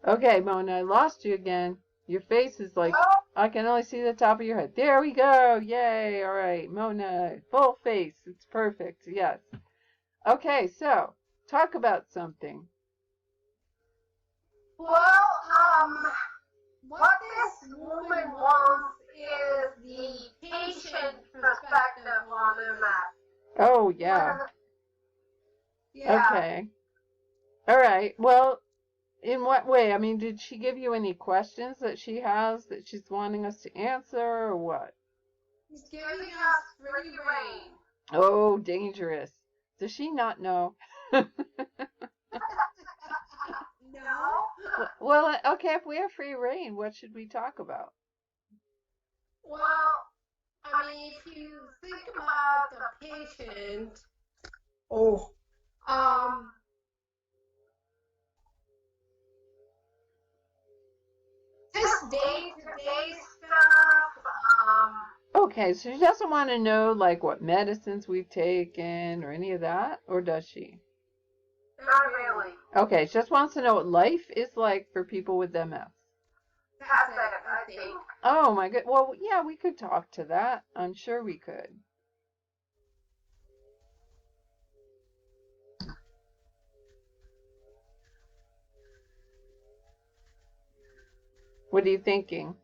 Okay, Mona, I lost you again. Your face is like, Oh, I can only see the top of your head. There we go. Yay. All right, Mona, full face. It's perfect. Yes. Okay, so talk about something. well, what this woman wants is the patient perspective on MS. Oh, yeah. Where, yeah, Okay. All right. Well, in what way? I mean, did she give you any questions that she has that she's wanting us to answer or what? he's giving us free reign. Oh, dangerous. Does she not know? No? Well, okay, if we have free reign, what should we talk about? Well, I mean, if you think about the patient, oh, um, just day to day stuff, Okay, so she doesn't want to know like what medicines we've taken or any of that, or does she? not really. Okay, she just wants to know what life is like for people with MS. That's it, I think. Oh my good. Well, yeah, we could talk to that. I'm sure we could. What are you thinking?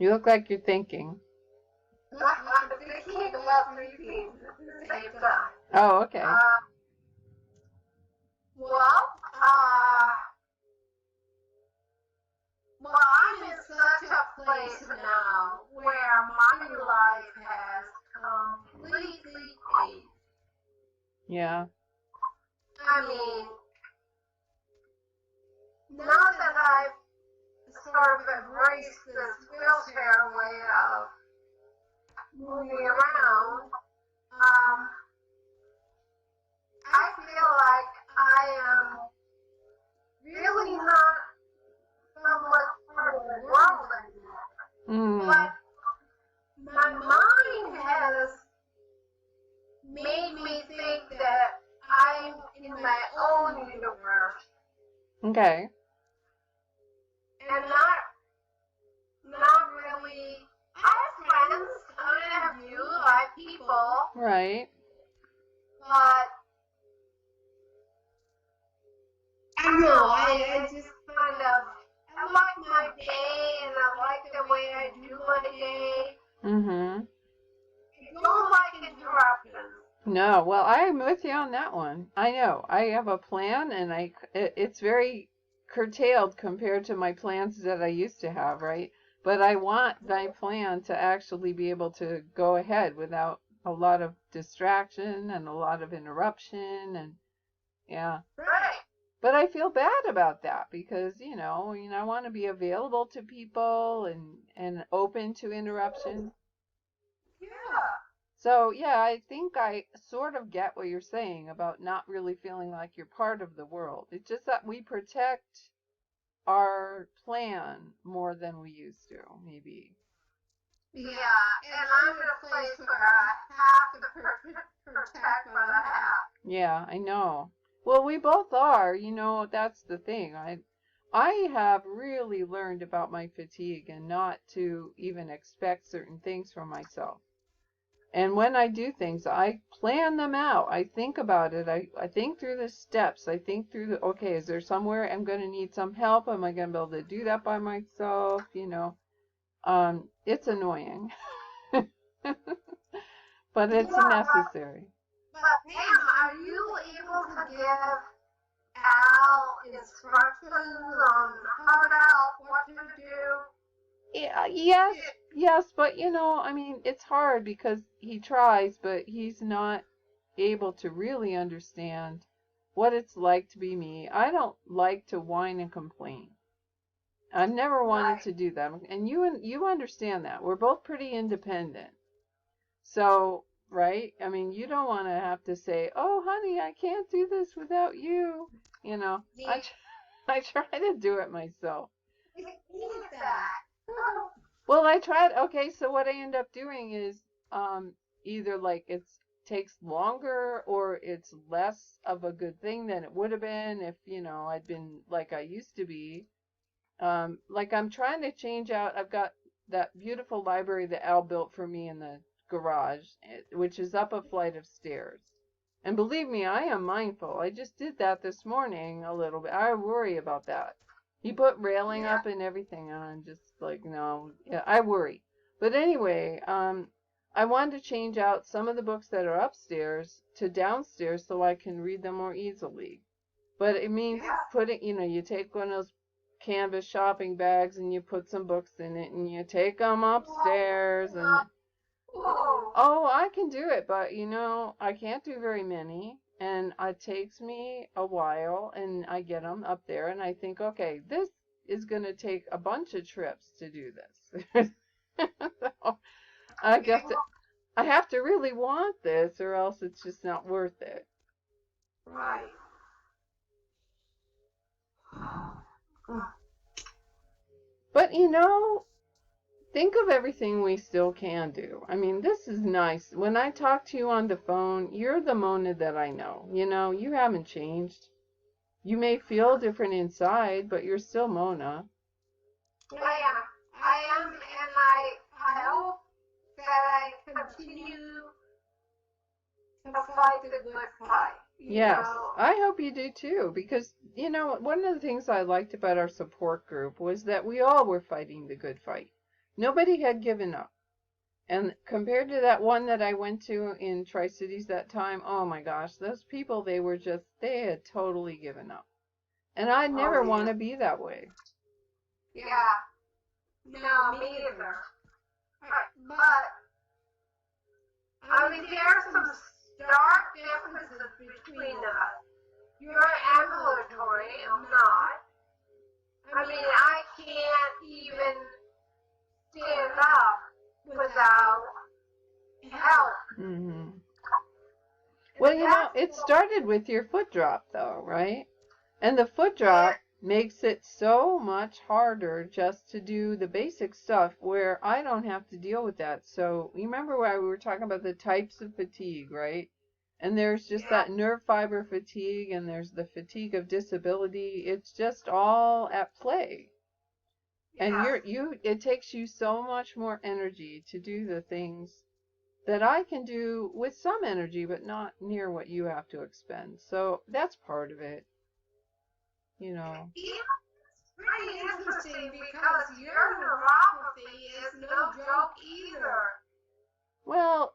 You look like you're thinking. I'm thinking about three things at the same time. Oh, okay. Well, uh, well, I'm in such a place now where my life has completely changed. Yeah. I mean, now that I've sort of embraced this wheelchair way of moving around, um, I feel like I am really not somewhat part of the world anymore. Mm. But my mind has made me think that I'm in my own universe Okay. and not really. I have friends, I have you, I have people, Right. but I don't know. I just kind of I like my day and I like the way I do my day. Mm-hmm. I don't like interruptions. No, well, I'm with you on that one. I know. I have a plan, and it's very curtailed compared to my plans that I used to have, right? But I want my plan to actually be able to go ahead without a lot of distraction and a lot of interruption, and yeah. Right. But I feel bad about that because, I want to be available to people and open to interruption. Yeah. So, yeah, I think I sort of get what you're saying about not really feeling like you're part of the world. It's just that we protect our plan more than we used to, maybe. Yeah. And I'm in a place where I have to protect what I have. Yeah, I know. Well, we both are, that's the thing. I have really learned about my fatigue and not to even expect certain things from myself. And when I do things, I plan them out. I think about it. I think through the steps. I think through okay, is there somewhere I'm going to need some help? Am I going to be able to do that by myself? It's annoying, but it's Yeah, necessary. but Pam, are you able to give Al instructions on how to help, what to do? Yeah, yes, yes, but I mean, it's hard because he tries, but he's not able to really understand what it's like to be me. I don't like to whine and complain. I've never wanted Right. to do that, and you understand that. We're both pretty independent. So, right? I mean, you don't want to have to say, "Oh, honey, I can't do this without you." Yeah, I try to do it myself. we need that. Well, I tried. Okay, so what I end up doing is either like it's takes longer or it's less of a good thing than it would have been if, I'd been like I used to be. Like I'm trying to change out. I've got that beautiful library that Al built for me in the garage, which is up a flight of stairs. And believe me, I am mindful. I just did that this morning a little bit. I worry about that. He put railing up and everything on, just like, no, yeah, I worry. But anyway, I wanted to change out some of the books that are upstairs to downstairs so I can read them more easily. But it means putting, you take one of those canvas shopping bags and you put some books in it and you take them upstairs and oh, I can do it, but I can't do very many and it takes me a while and I get them up there and I think, okay, this is going to take a bunch of trips to do this. So I guess I have to really want this or else it's just not worth it. Right. But think of everything we still can do. I mean, this is nice. When I talk to you on the phone, you're the Mona that I know. You haven't changed. You may feel different inside, but you're still Mona. I am, and I hope that I continue to fight the good fight. Yes, I hope you do too, because, one of the things I liked about our support group was that we all were fighting the good fight. Nobody had given up. And compared to that one that I went to in Tri-Cities that time, oh my gosh, those people, they had totally given up. And I never want to be that way. Yeah. No, me either. But, I mean, there are some stark differences between us. You're ambulatory, I'm not. I mean, I can't even stand up without help. Mm-hmm. Well, it started with your foot drop, though, right? And the foot drop makes it so much harder just to do the basic stuff where I don't have to deal with that. So you remember why we were talking about the types of fatigue, right? And there's just that nerve fiber fatigue and there's the fatigue of disability. It's just all at play. And it takes you so much more energy to do the things that I can do with some energy, but not near what you have to expend. So that's part of it. Yeah, it's pretty interesting because your neuropathy is no joke either. Well,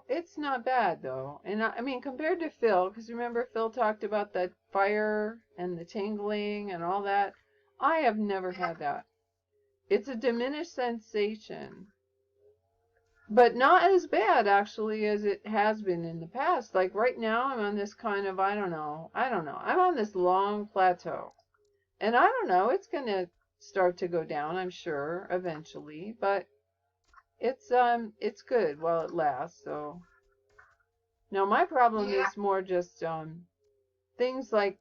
it's not bad though. And I mean, compared to Phil, because remember Phil talked about that fire and the tingling and all that. I have never had that. It's a diminished sensation. But not as bad actually as it has been in the past. Like right now I'm on this kind of, I don't know. I'm on this long plateau. And I don't know, it's going to start to go down, I'm sure, eventually, but it's good while it lasts. So now my problem is more just things like,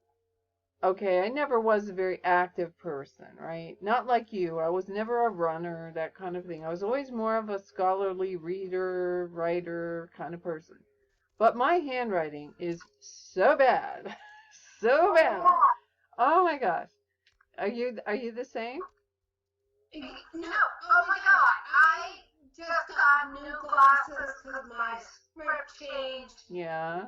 okay, I never was a very active person, right? Not like you. I was never a runner, that kind of thing. I was always more of a scholarly reader, writer kind of person. But my handwriting is so bad. So bad. Oh my gosh. Are you the same? No. Oh my God. I just got new glasses because my script changed. Yeah.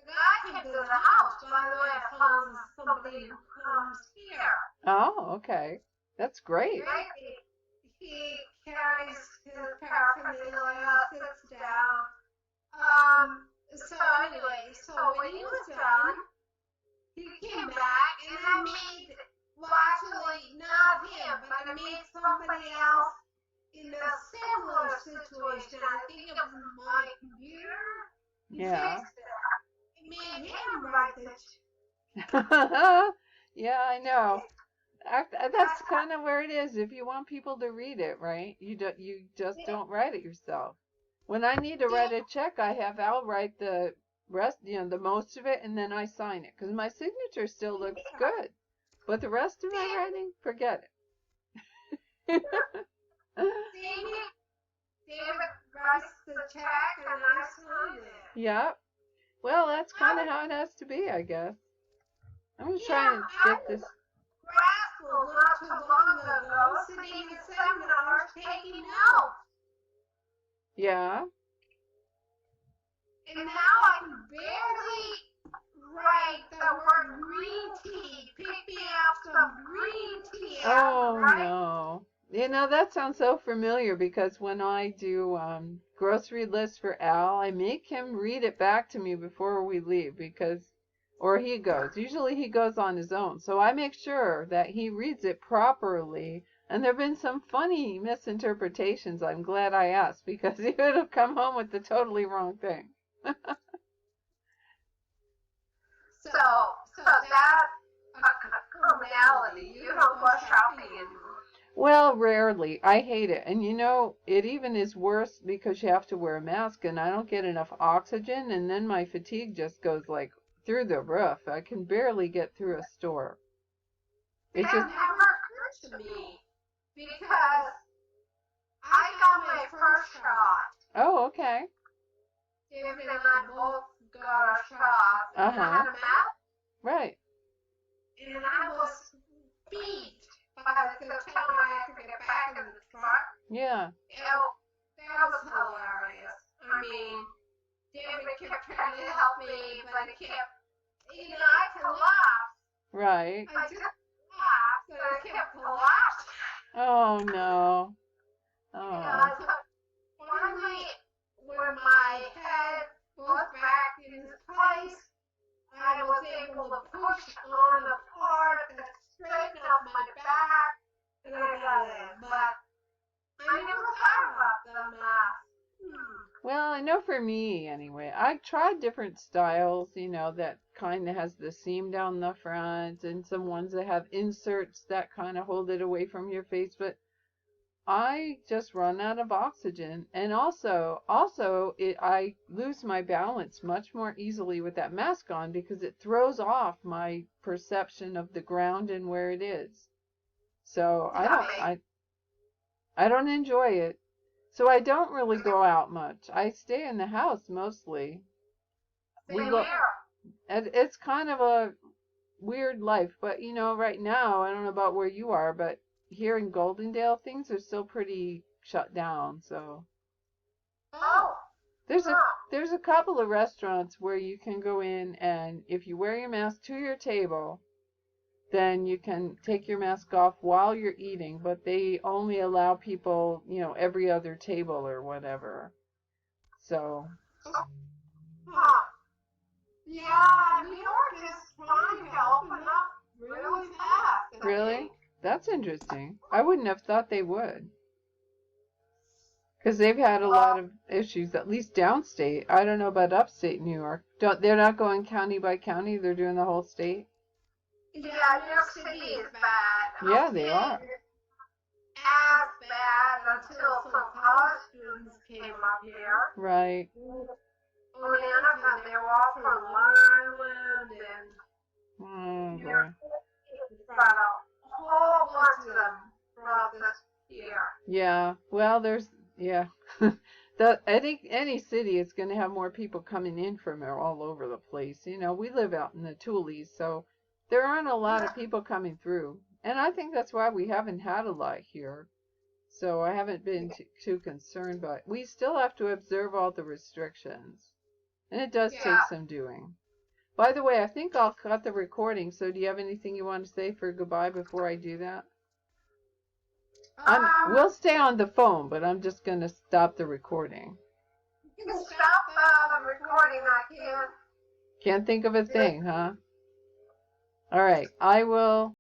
The guy came to the house, by the way, I found somebody who comes here. Oh, okay. That's great. Right? He carries his paraphernalia, sits down. So anyway, so when he was done, he came back and I made, well actually not him, but I made somebody else in a similar situation. I think it was my computer. Yeah. Made him write it. Yeah, I know. That's kind of where it is. If you want people to read it, right? You just don't write it yourself. When I need to write a check, I have Al write the rest, the most of it, and then I sign it because my signature still looks good. But the rest of my writing, forget it. David writes the check and I sign it. Yep. Well, that's kind of how it has to be, I guess. I'm going to try and I get this. was rascal not too long ago, sitting in seminars taking notes. Yeah. And now I can barely write the word green tea. Pick me up some green tea. Oh, right? no. You know, that sounds so familiar because when I do grocery lists for Al, I make him read it back to me before we leave or he goes. Usually he goes on his own. So I make sure that he reads it properly. And there have been some funny misinterpretations. I'm glad I asked because he would have come home with the totally wrong thing. So that's a commonality. You don't go shopping anymore. Well, rarely. I hate it. And you know, it even is worse because you have to wear a mask and I don't get enough oxygen and then my fatigue just goes like through the roof. I can barely get through a store. It's That just never occurred to me because I got my first shot. Oh, okay. David and I both got our shots. And I had a mask. Right. And I was beat by the time I had to get back in the truck. Yeah. That was hilarious. I mean, David kept trying to help me, but he kept, I collapsed. Right. I just collapsed, and I kept collapsing. Oh no. Oh. So finally, when my head was back in its place, I was able to push on a part that straightened up my back, and I got it. But I never thought about the mask. Well, I know for me anyway, I tried different styles, that kind of has the seam down the front and some ones that have inserts that kind of hold it away from your face, but I just run out of oxygen. And also I lose my balance much more easily with that mask on because it throws off my perception of the ground and where it is. So I don't enjoy it. So I don't really go out much. I stay in the house mostly. It's kind of a weird life, but right now, I don't know about where you are, but here in Goldendale, things are still pretty shut down. So there's a couple of restaurants where you can go in, and if you wear your mask to your table, then you can take your mask off while you're eating, but they only allow people, every other table or whatever. So. Yeah, New York is trying to open up really fast. Really? That's interesting. I wouldn't have thought they would. Because they've had a lot of issues, at least downstate. I don't know about upstate New York. They're not going county by county, they're doing the whole state? Yeah, New York City is bad. Yeah, they are. As bad until some college students came up here. Right. On the other hand, they were all from Long Island and Oh, boy. but a whole bunch of them brought this here. Yeah. Well, any city is going to have more people coming in from all over the place. We live out in the Tules, so there aren't a lot of people coming through. And I think that's why we haven't had a lot here. So I haven't been too concerned, but we still have to observe all the restrictions. And it does take some doing. By the way, I think I'll cut the recording, so do you have anything you want to say for goodbye before I do that? We'll stay on the phone, but I'm just going to stop the recording. You can stop the recording, I can't. Can't think of a thing, huh? All right, I will